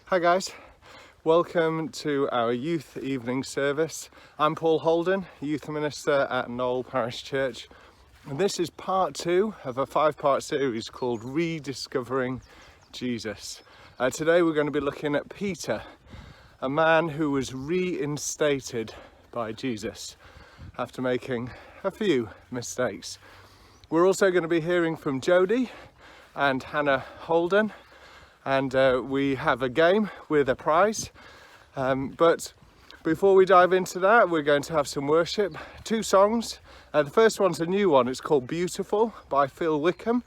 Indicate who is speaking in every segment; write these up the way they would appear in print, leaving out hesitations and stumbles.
Speaker 1: Hi guys, welcome to our youth evening service. I'm Paul Holden, youth minister at Knoll Parish Church, and this is part 2 of a 5-part series called Rediscovering Jesus. Today we're going to be looking at Peter, a man who was reinstated by Jesus after making a few mistakes. We're also going to be hearing from Jodie and Hannah Holden, and we have a game with a prize. But before we dive into that, we're going to have some worship, 2 songs. The first one's a new one, it's called Beautiful by Phil Wickham,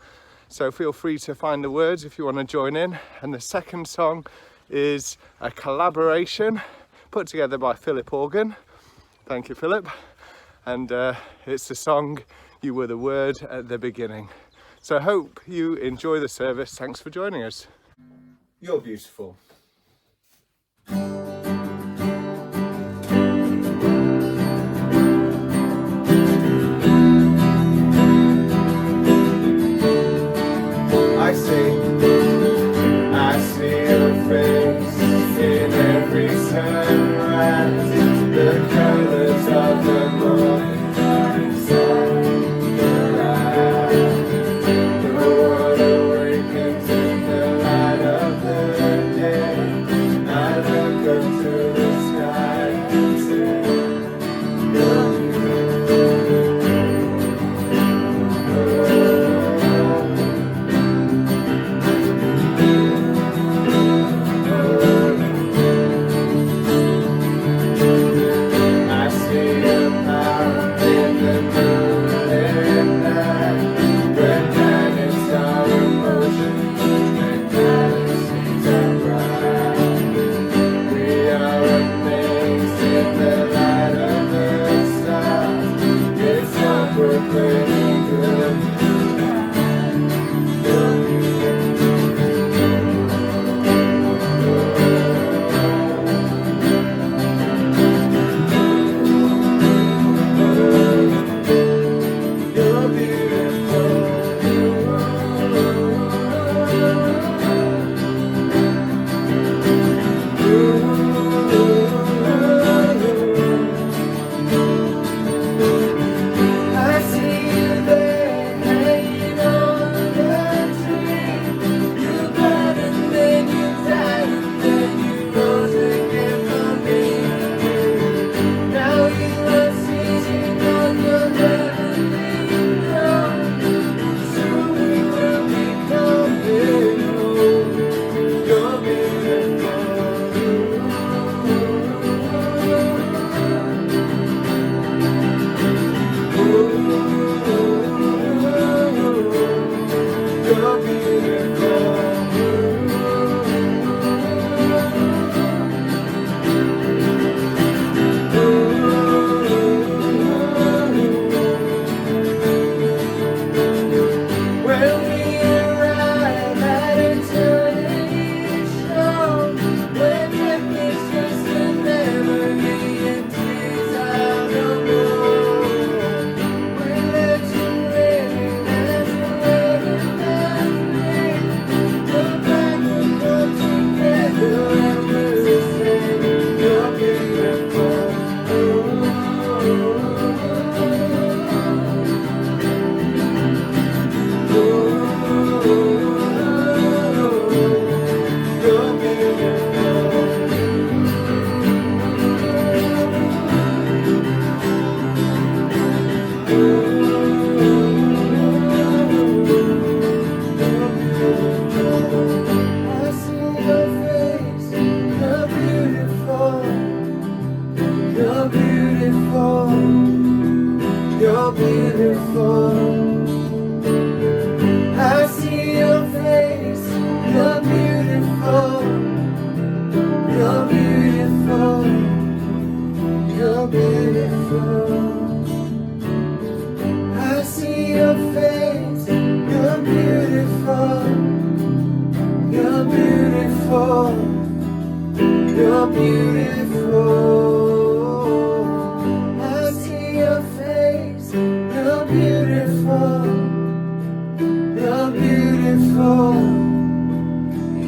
Speaker 1: so feel free to find the words if you want to join in. And the second song is a collaboration put together by Philip Organ. Thank you, Philip. And it's the song You Were the Word at the Beginning. So I hope you enjoy the service. Thanks for joining us. You're beautiful. I see your face in every sunrise, the colors of the morning sun, your eyes, the world awakens in the light of the day. I look up to the sky and say, you're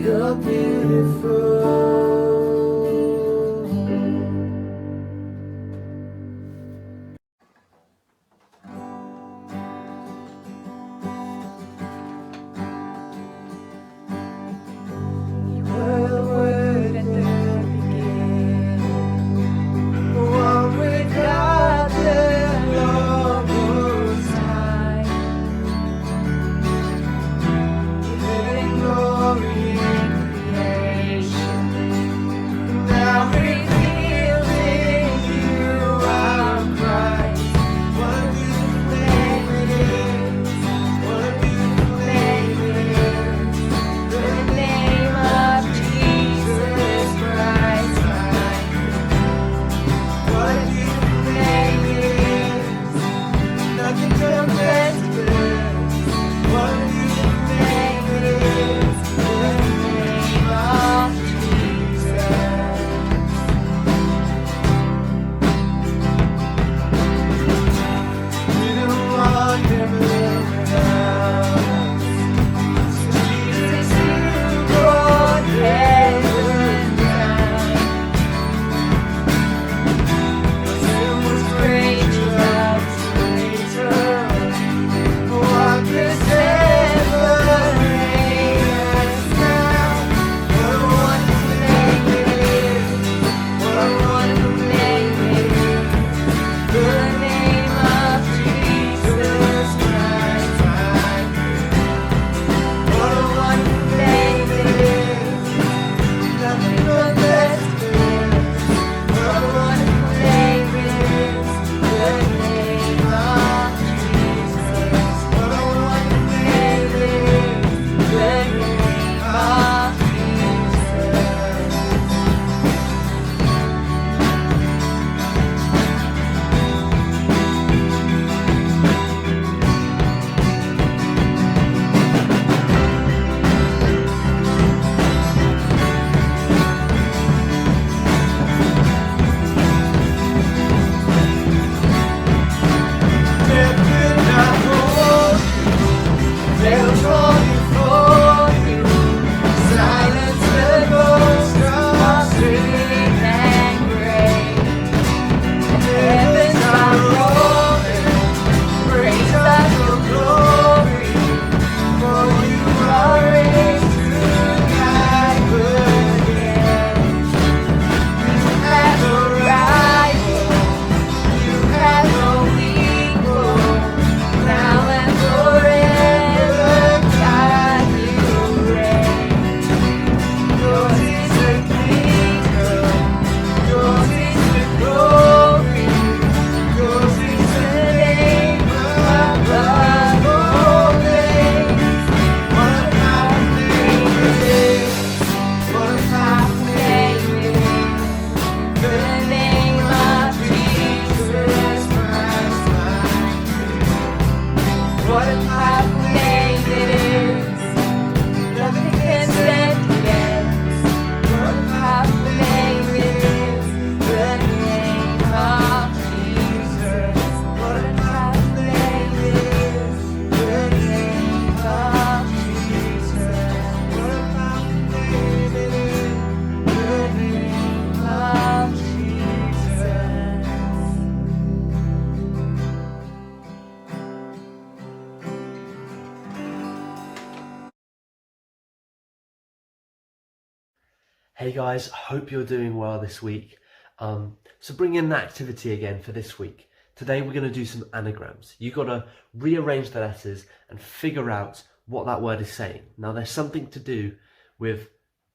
Speaker 2: You're beautiful. Hey guys, hope you're doing well this week. So bring in an activity again for this week. Today we're going to do some anagrams. You've got to rearrange the letters and figure out what that word is saying. Now there's something to do with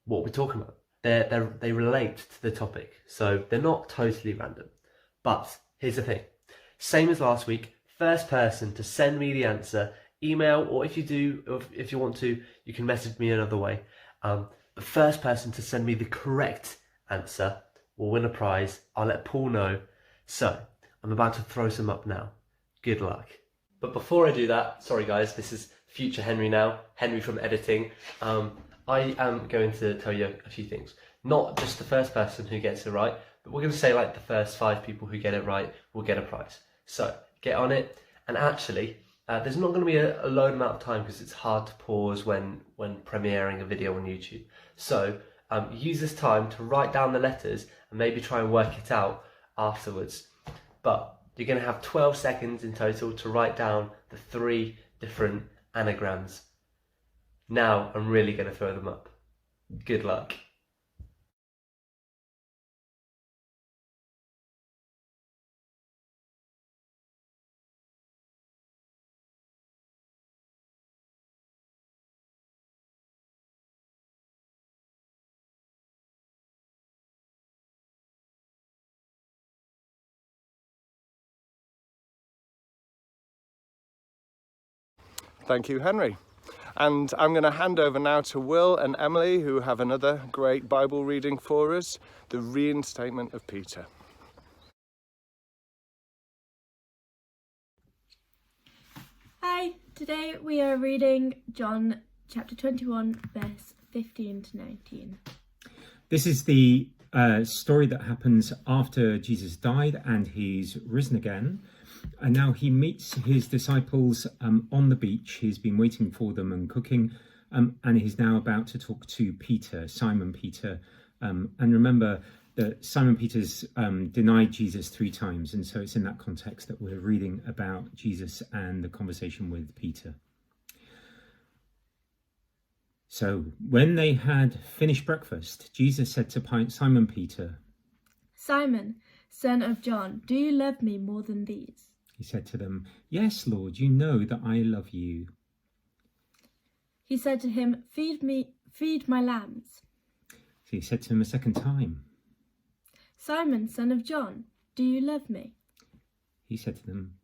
Speaker 2: what we're talking about. They relate to the topic, so they're not totally random. But here's the thing. Same as last week, first person to send me the answer, email, or if you want to, you can message me another way. The first person to send me the correct answer will win a prize. I'll let Paul know. So, I'm about to throw some up now. Good luck. But before I do that, sorry guys, this is future Henry now, Henry from editing. I am going to tell you a few things. Not just the first person who gets it right, but we're going to say like the first 5 people who get it right will get a prize. So, get on it. And actually, there's not going to be a load amount of time because it's hard to pause when premiering a video on YouTube. So use this time to write down the letters and maybe try and work it out afterwards. But you're going to have 12 seconds in total to write down the 3 different anagrams. Now I'm really going to throw them up. Good luck.
Speaker 1: Thank you, Henry. And I'm going to hand over now to Will and Emily, who have another great Bible reading for us, the Reinstatement of Peter.
Speaker 3: Hi, today we are reading John chapter 21, verse 15 to 19.
Speaker 4: This is the story that happens after Jesus died and he's risen again. And now he meets his disciples on the beach. He's been waiting for them and cooking. And he's now about to talk to Peter, Simon Peter. And remember that Simon Peter's denied Jesus 3 times. And so it's in that context that we're reading about Jesus and the conversation with Peter. So when they had finished breakfast, Jesus said to Simon Peter,
Speaker 3: Simon, son of John, do you love me more than these?
Speaker 4: He said to them, Yes, Lord, you know that I love you.
Speaker 3: He said to him, Feed my lambs.
Speaker 4: He said to him a second time,
Speaker 3: Simon, son of John, do you love me?
Speaker 4: He said to them,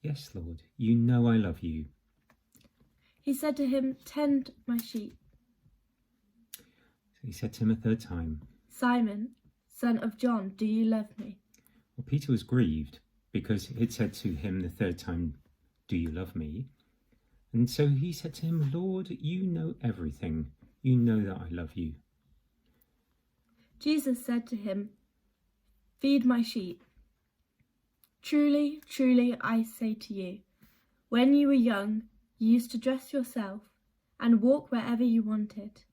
Speaker 4: Yes, Lord, you know I love you.
Speaker 3: He said to him, Tend my sheep.
Speaker 4: He said to him a third time,
Speaker 3: Simon, son of John, do you love me?
Speaker 4: Well, Peter was grieved because he'd said to him the third time, Do you love me? And so he said to him, Lord, you know everything. You know that I love you.
Speaker 3: Jesus said to him, Feed my sheep. Truly, truly, I say to you, when you were young, you used to dress yourself and walk wherever you wanted.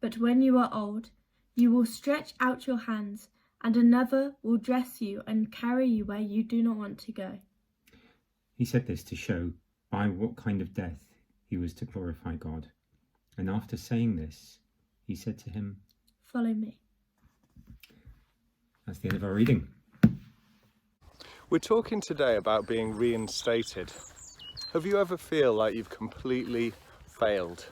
Speaker 3: But when you are old, you will stretch out your hands, and another will dress you and carry you where you do not want to go.
Speaker 4: He said this to show by what kind of death he was to glorify God. And after saying this, he said to him,
Speaker 3: Follow me.
Speaker 4: That's the end of our reading.
Speaker 1: We're talking today about being reinstated. Have you ever feel like you've completely failed?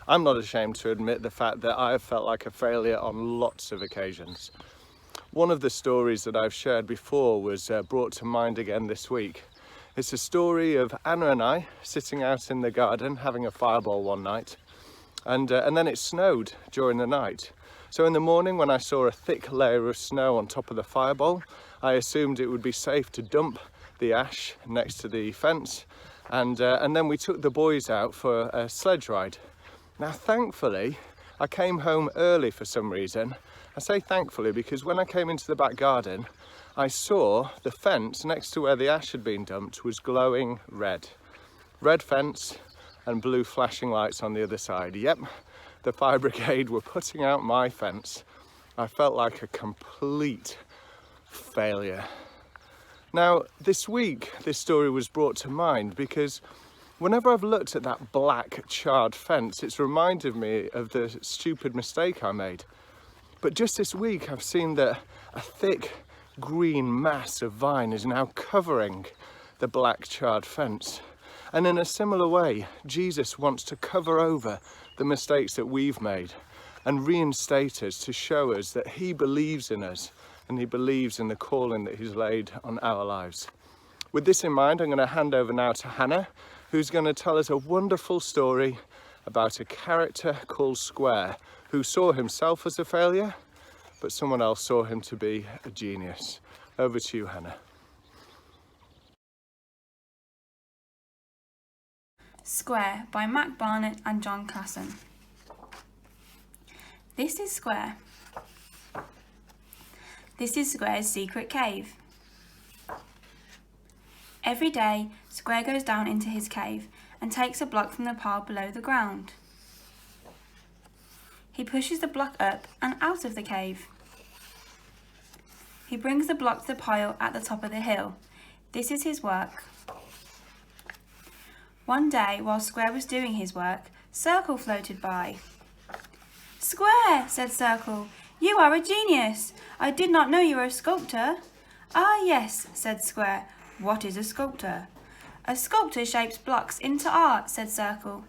Speaker 1: I'm not ashamed to admit the fact that I have felt like a failure on lots of occasions. One of the stories that I've shared before was brought to mind again this week. It's a story of Anna and I sitting out in the garden having a fireball one night, and then it snowed during the night. So in the morning, when I saw a thick layer of snow on top of the fireball, I assumed it would be safe to dump the ash next to the fence, and then we took the boys out for a sledge ride. Now thankfully I came home early for some reason. I say thankfully because when I came into the back garden I saw the fence next to where the ash had been dumped was glowing red. Red fence and blue flashing lights on the other side. Yep, the fire brigade were putting out my fence. I felt like a complete failure. Now this week this story was brought to mind because whenever I've looked at that black charred fence, it's reminded me of the stupid mistake I made. But just this week I've seen that a thick green mass of vine is now covering the black charred fence. And in a similar way, Jesus wants to cover over the mistakes that we've made and reinstate us to show us that he believes in us and he believes in the calling that he's laid on our lives. With this in mind, I'm going to hand over now to Hannah, who's going to tell us a wonderful story about a character called Square, who saw himself as a failure, but someone else saw him to be a genius. Over to you, Hannah.
Speaker 5: Square by Mac Barnett and John Casson. This is Square. This is Square's secret cave. Every day, Square goes down into his cave and takes a block from the pile below the ground. He pushes the block up and out of the cave. He brings the block to the pile at the top of the hill. This is his work. One day, while Square was doing his work, Circle floated by. "Square," said Circle, "you are a genius. I did not know you were a sculptor." "Ah, yes," said Square. "What is a sculptor?" "A sculptor shapes blocks into art," said Circle.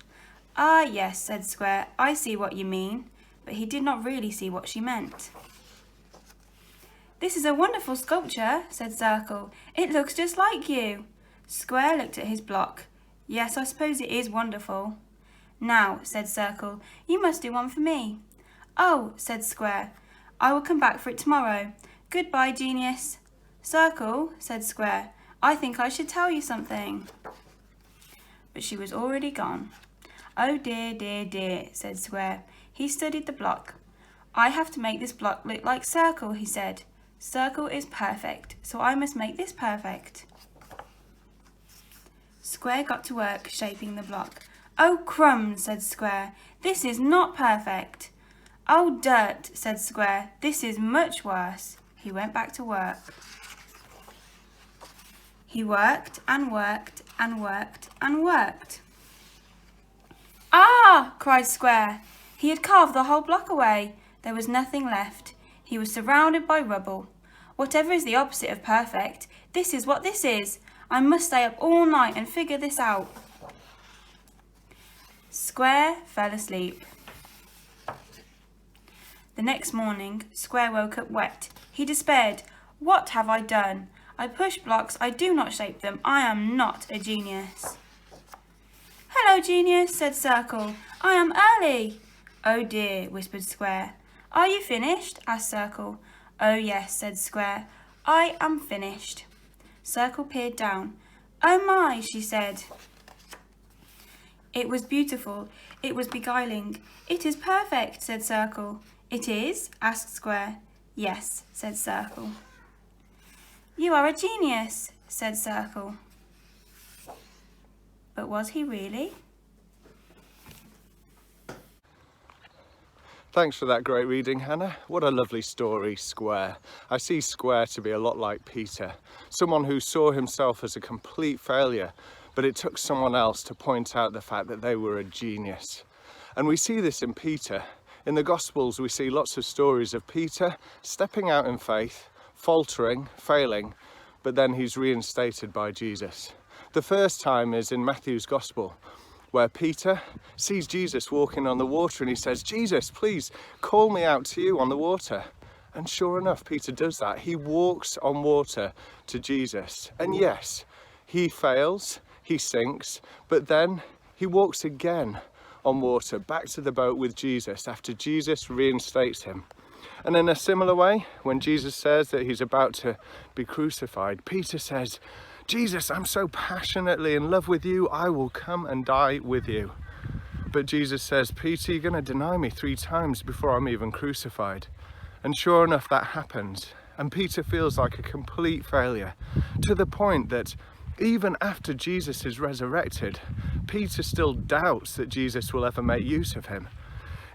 Speaker 5: "Ah, yes," said Square. "I see what you mean." But he did not really see what she meant. "This is a wonderful sculpture," said Circle. "It looks just like you." Square looked at his block. "Yes, I suppose it is wonderful." "Now," said Circle, "you must do one for me." "Oh," said Square, "I will come back for it tomorrow. Goodbye, genius." "Circle," said Square, "I think I should tell you something." But she was already gone. "Oh dear, dear, dear," said Square. He studied the block. "I have to make this block look like Circle," he said. "Circle is perfect, so I must make this perfect." Square got to work shaping the block. "Oh crumbs," said Square, "this is not perfect." "Oh dirt," said Square, "this is much worse." He went back to work. He worked and worked and worked and worked. "Ah!" cried Square. He had carved the whole block away. There was nothing left. He was surrounded by rubble. Whatever is the opposite of perfect, this is what this is. I must stay up all night and figure this out. Square fell asleep. The next morning, Square woke up wet. He despaired. "What have I done? I push blocks, I do not shape them. I am not a genius." "Hello, genius," said Circle. "I am early." "Oh dear," whispered Square. "Are you finished?" asked Circle. "Oh yes," said Square. "I am finished." Circle peered down. "Oh my," she said. It was beautiful. It was beguiling. "It is perfect," said Circle. "It is?" asked Square. "Yes," said Circle. "You are a genius," said Circle. But was he really?
Speaker 1: Thanks for that great reading, Hannah. What a lovely story, Square. I see Square to be a lot like Peter, someone who saw himself as a complete failure, but it took someone else to point out the fact that they were a genius. And we see this in Peter. In the Gospels, we see lots of stories of Peter stepping out in faith, faltering, failing, but then he's reinstated by Jesus. The first time is in Matthew's Gospel, where Peter sees Jesus walking on the water and he says, "Jesus, please call me out to you on the water." And sure enough, Peter does that. He walks on water to Jesus. And yes, he fails, he sinks, but then he walks again on water back to the boat with Jesus after Jesus reinstates him. And in a similar way, when Jesus says that he's about to be crucified, Peter says, "Jesus, I'm so passionately in love with you, I will come and die with you." But Jesus says, "Peter, you're going to deny me 3 times before I'm even crucified." And sure enough, that happens. And Peter feels like a complete failure, to the point that even after Jesus is resurrected, Peter still doubts that Jesus will ever make use of him.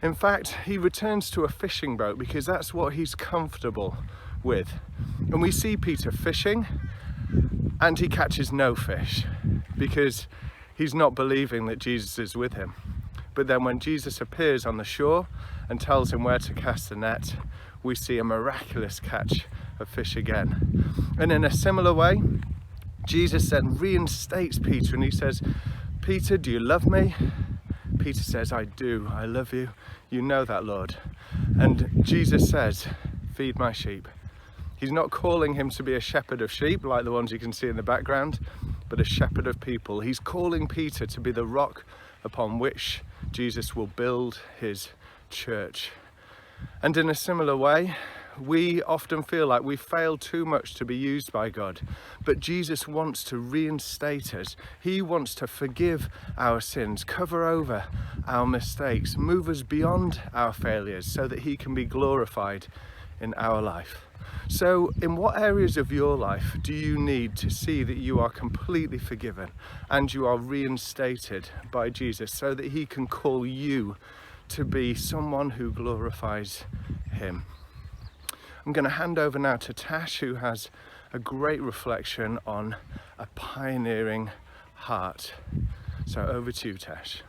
Speaker 1: In fact, he returns to a fishing boat because that's what he's comfortable with. And we see Peter fishing, and he catches no fish because he's not believing that Jesus is with him. But then when Jesus appears on the shore and tells him where to cast the net, we see a miraculous catch of fish again. And in a similar way, Jesus then reinstates Peter and he says, "Peter, do you love me?" Peter says, "I do, I love you. You know that, Lord." And Jesus says, "Feed my sheep." He's not calling him to be a shepherd of sheep like the ones you can see in the background, but a shepherd of people. He's calling Peter to be the rock upon which Jesus will build his church. And in a similar way, we often feel like we fail too much to be used by God, but Jesus wants to reinstate us. He wants to forgive our sins, cover over our mistakes, move us beyond our failures so that he can be glorified in our life. So in what areas of your life do you need to see that you are completely forgiven and you are reinstated by Jesus so that he can call you to be someone who glorifies him? I'm going to hand over now to Tash, who has a great reflection on a pioneering heart. So over to you, Tash.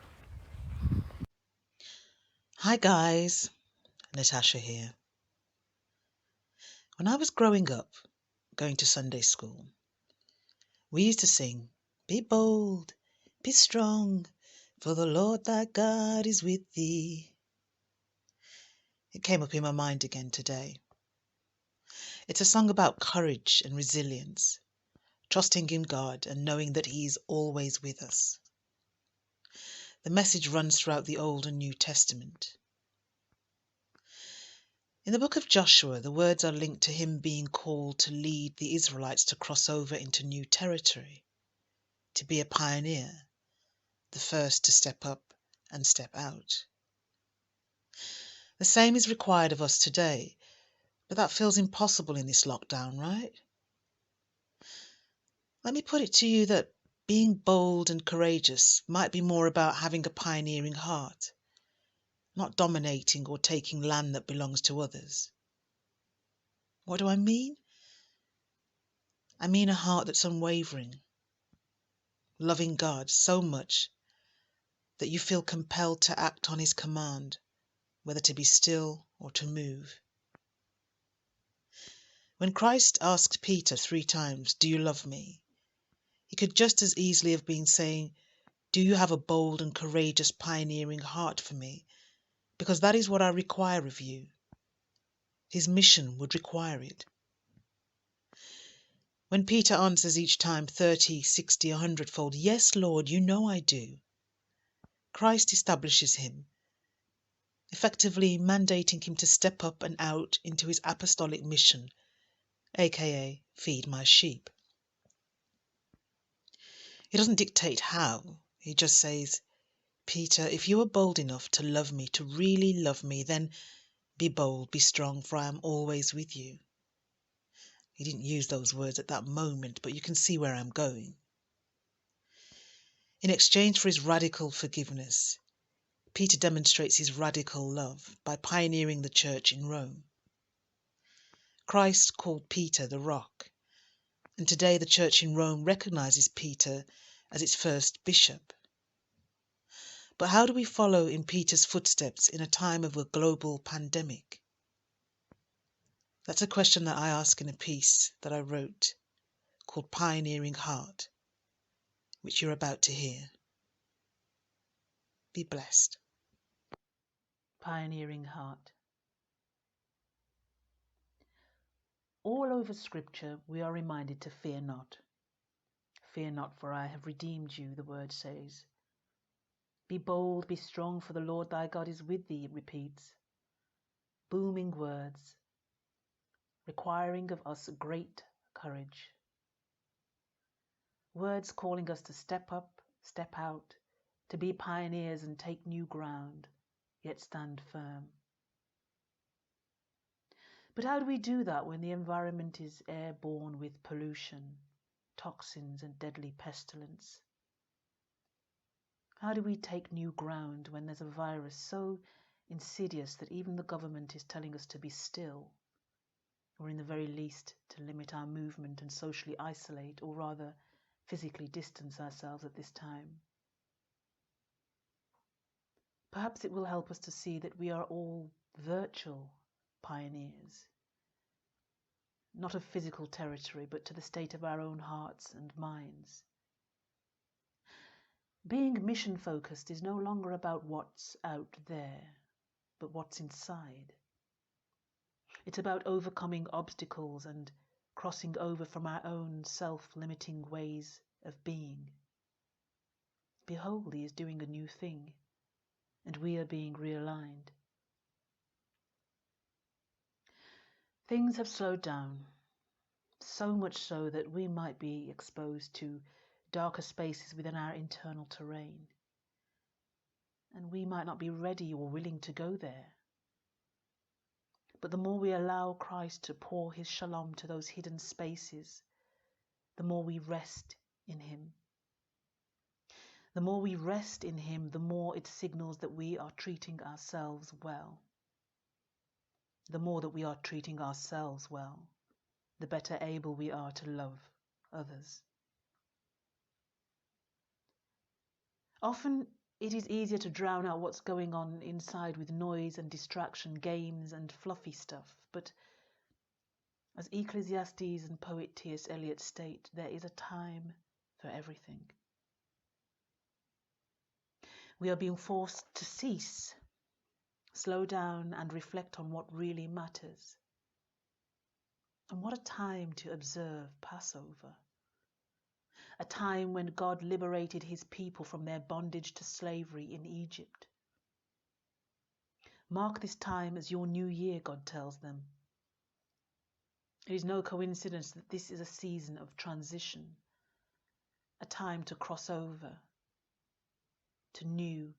Speaker 6: Hi guys, Natasha here. When I was growing up, going to Sunday school, we used to sing, "Be bold, be strong, for the Lord thy God is with thee." It came up in my mind again today. It's a song about courage and resilience, trusting in God and knowing that he is always with us. The message runs throughout the Old and New Testament. In the book of Joshua, the words are linked to him being called to lead the Israelites to cross over into new territory, to be a pioneer, the first to step up and step out. The same is required of us today, but that feels impossible in this lockdown, right? Let me put it to you that being bold and courageous might be more about having a pioneering heart, not dominating or taking land that belongs to others. What do I mean? I mean a heart that's unwavering, loving God so much that you feel compelled to act on his command, whether to be still or to move. When Christ asked Peter 3 times, "Do you love me?" he could just as easily have been saying, "Do you have a bold and courageous pioneering heart for me? Because that is what I require of you." His mission would require it. When Peter answers each time 30, 60, 100-fold, "Yes, Lord, you know I do," Christ establishes him, effectively mandating him to step up and out into his apostolic mission, aka feed my sheep. He doesn't dictate how, he just says, "Peter, if you are bold enough to love me, to really love me, then be bold, be strong, for I am always with you." He didn't use those words at that moment, but you can see where I'm going. In exchange for his radical forgiveness, Peter demonstrates his radical love by pioneering the church in Rome. Christ called Peter the rock, and today the church in Rome recognizes Peter as its first bishop. But how do we follow in Peter's footsteps in a time of a global pandemic? That's a question that I ask in a piece that I wrote called Pioneering Heart, which you're about to hear. Be blessed. Pioneering Heart. All over Scripture we are reminded to fear not. "Fear not, for I have redeemed you," the word says. "Be bold, be strong, for the Lord thy God is with thee," it repeats. Booming words, requiring of us great courage. Words calling us to step up, step out, to be pioneers and take new ground, yet stand firm. But how do we do that when the environment is airborne with pollution, toxins and deadly pestilence? How do we take new ground when there's a virus so insidious that even the government is telling us to be still, or in the very least to limit our movement and socially isolate, or rather physically distance ourselves at this time? Perhaps it will help us to see that we are all virtual pioneers, not of physical territory, but to the state of our own hearts and minds. Being mission-focused is no longer about what's out there, but what's inside. It's about overcoming obstacles and crossing over from our own self-limiting ways of being. Behold, he is doing a new thing, and we are being realigned. Things have slowed down, so much so that we might be exposed to darker spaces within our internal terrain, and we might not be ready or willing to go there. But the more we allow Christ to pour his shalom to those hidden spaces, the more we rest in him. The more we rest in him, the more it signals that we are treating ourselves well. The more that we are treating ourselves well, the better able we are to love others. Often it is easier to drown out what's going on inside with noise and distraction, games and fluffy stuff. But as Ecclesiastes and poet T.S. Eliot state, there is a time for everything. We are being forced to cease, slow down and reflect on what really matters. And what a time to observe Passover. A time when God liberated his people from their bondage to slavery in Egypt. Mark this time as your new year, God tells them. It is no coincidence that this is a season of transition, a time to cross over to new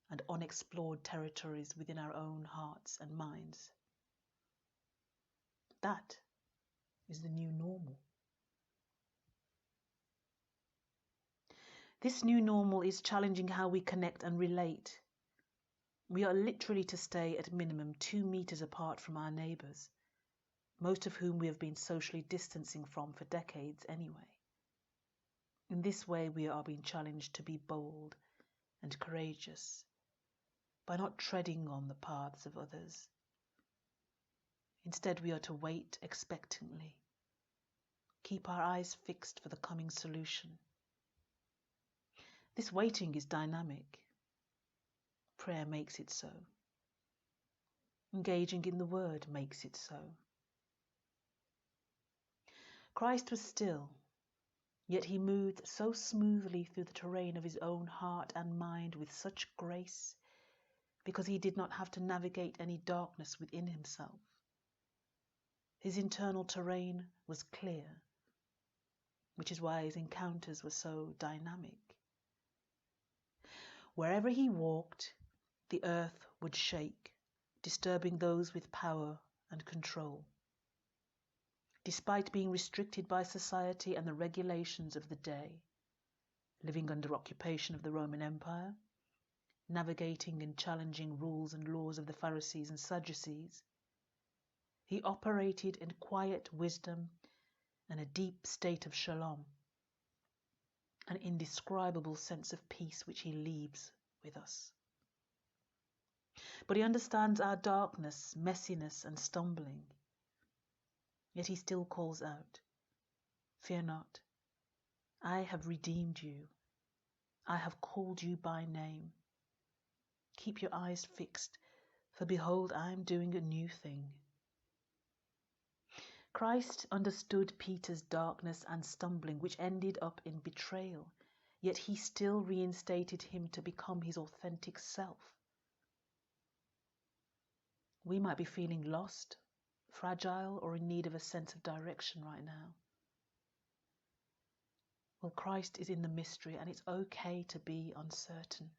Speaker 6: and unexplored territories within our own hearts and minds. That is the new normal. This new normal is challenging how we connect and relate. We are literally to stay at minimum 2 meters apart from our neighbours, most of whom we have been socially distancing from for decades anyway. In this way, we are being challenged to be bold and courageous by not treading on the paths of others. Instead, we are to wait expectantly, keep our eyes fixed for the coming solution. This waiting is dynamic. Prayer makes it so. Engaging in the word makes it so. Christ was still, yet he moved so smoothly through the terrain of his own heart and mind with such grace, because he did not have to navigate any darkness within himself. His internal terrain was clear, which is why his encounters were so dynamic. Wherever he walked, the earth would shake, disturbing those with power and control. Despite being restricted by society and the regulations of the day, living under occupation of the Roman Empire, navigating and challenging rules and laws of the Pharisees and Sadducees, he operated in quiet wisdom and a deep state of shalom, an indescribable sense of peace which he leaves with us. But he understands our darkness, messiness, and stumbling. Yet he still calls out, "Fear not, I have redeemed you. I have called you by name. Keep your eyes fixed, for behold, I am doing a new thing." Christ understood Peter's darkness and stumbling, which ended up in betrayal, yet he still reinstated him to become his authentic self. We might be feeling lost, fragile, or in need of a sense of direction right now. Well, Christ is in the mystery, and it's okay to be uncertain.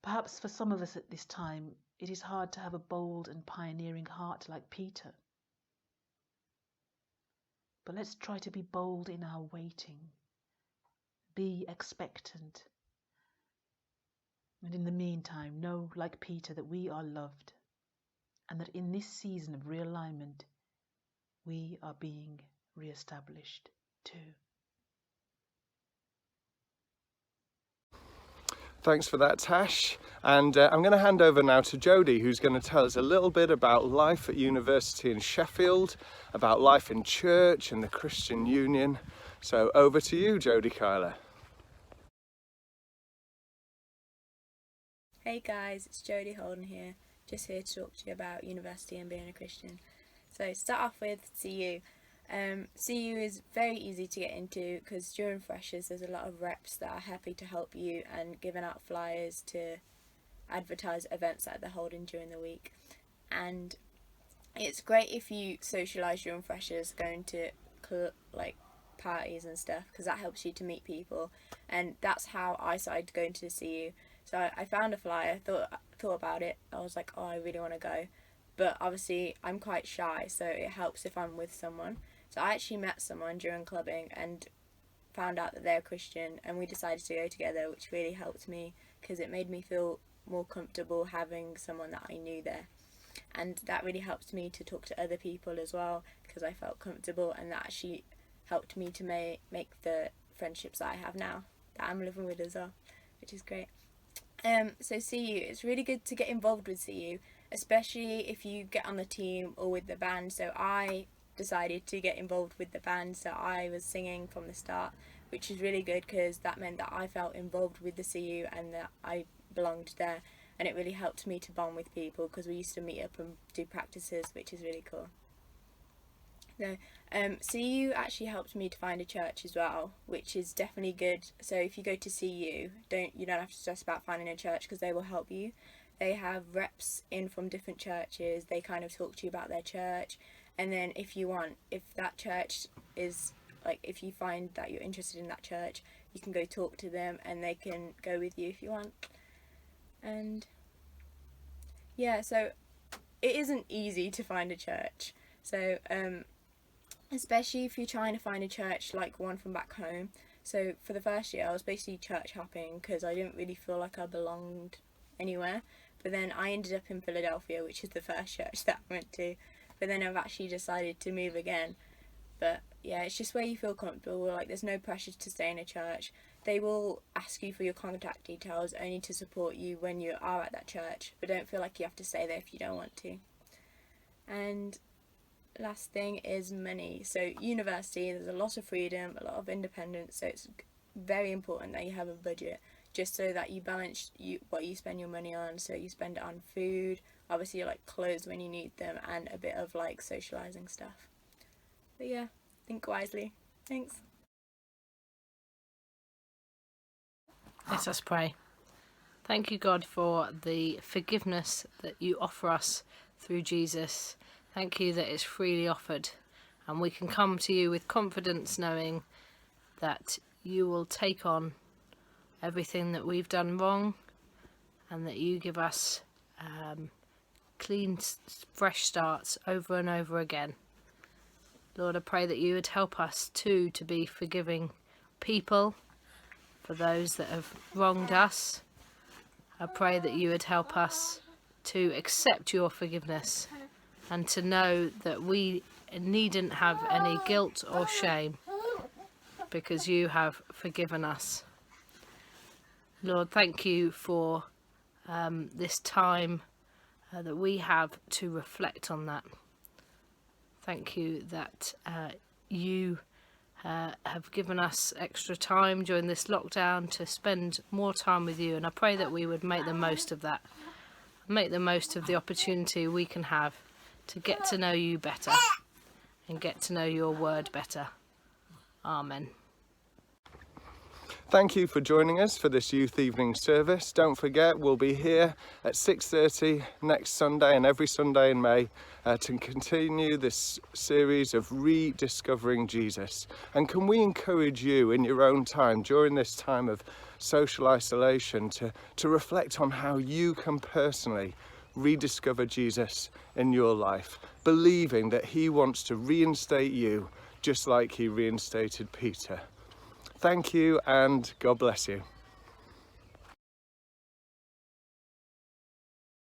Speaker 6: Perhaps for some of us at this time, it is hard to have a bold and pioneering heart like Peter. But let's try to be bold in our waiting. Be expectant. And in the meantime, know, like Peter, that we are loved, and that in this season of realignment, we are being reestablished too.
Speaker 1: Thanks for that, Tash. And I'm going to hand over now to Jodie, who's going to tell us a little bit about life at university in Sheffield, about life in church and the Christian Union. So over to you, Jodie Kyler.
Speaker 7: Hey guys, it's Jodie Holden here, just here to talk to you about university and being a Christian. So start off with CU. CU is very easy to get into because during freshers there's a lot of reps that are happy to help you and giving out flyers to advertise events that they're holding during the week. And it's great if you socialise during freshers, going to like parties and stuff, because that helps you to meet people. And that's how I started going to CU. So I found a flyer, thought about it, I was like, oh, I really want to go. But obviously I'm quite shy, so it helps if I'm with someone. So I actually met someone during clubbing and found out that they're Christian, and we decided to go together, which really helped me because it made me feel more comfortable having someone that I knew there. And that really helped me to talk to other people as well, because I felt comfortable, and that actually helped me to make the friendships that I have now, that I'm living with as well, which is great. So CU, it's really good to get involved with CU, especially if you get on the team or with the band. So I decided to get involved with the band, so I was singing from the start, which is really good because that meant that I felt involved with the CU and that I belonged there, and it really helped me to bond with people because we used to meet up and do practices, which is really cool. So CU actually helped me to find a church as well, which is definitely good. So if you go to CU, you don't have to stress about finding a church because they will help you. They have reps in from different churches. They kind of talk to you about their church, and then if that church is like, if you find that you're interested in that church, you can go talk to them and they can go with you if you want. And yeah, so it isn't easy to find a church. So especially if you're trying to find a church like one from back home. So for the first year I was basically church hopping because I didn't really feel like I belonged anywhere. But then I ended up in Philadelphia, which is the first church that I went to. But then I've actually decided to move again. But yeah, it's just where you feel comfortable. Like, there's no pressure to stay in a church. They will ask you for your contact details only to support you when you are at that church. But don't feel like you have to stay there if you don't want to. And last thing is money. So university, there's a lot of freedom, a lot of independence. So it's very important that you have a budget, just so that you balance what you spend your money on. So you spend it on food, obviously like clothes when you need them, and a bit of like socialising stuff. But yeah, think wisely. Thanks.
Speaker 8: Let us pray. Thank you, God, for the forgiveness that you offer us through Jesus. Thank you that it's freely offered, and we can come to you with confidence, knowing that you will take on everything that we've done wrong, and that you give us clean, fresh starts over and over again. Lord, I pray that you would help us too to be forgiving people for those that have wronged us. I pray that you would help us to accept your forgiveness and to know that we needn't have any guilt or shame because you have forgiven us. Lord, thank you for this time that we have to reflect on that. Thank you that you have given us extra time during this lockdown to spend more time with you, and I pray that we would make the most of that, make the most of the opportunity we can have to get to know you better and get to know your word better. Amen.
Speaker 1: Thank you for joining us for this youth evening service. Don't forget, we'll be here at 6:30 next Sunday and every Sunday in May to continue this series of rediscovering Jesus. And can we encourage you in your own time during this time of social isolation to reflect on how you can personally rediscover Jesus in your life, believing that he wants to reinstate you just like he reinstated Peter. Thank you, and God bless you.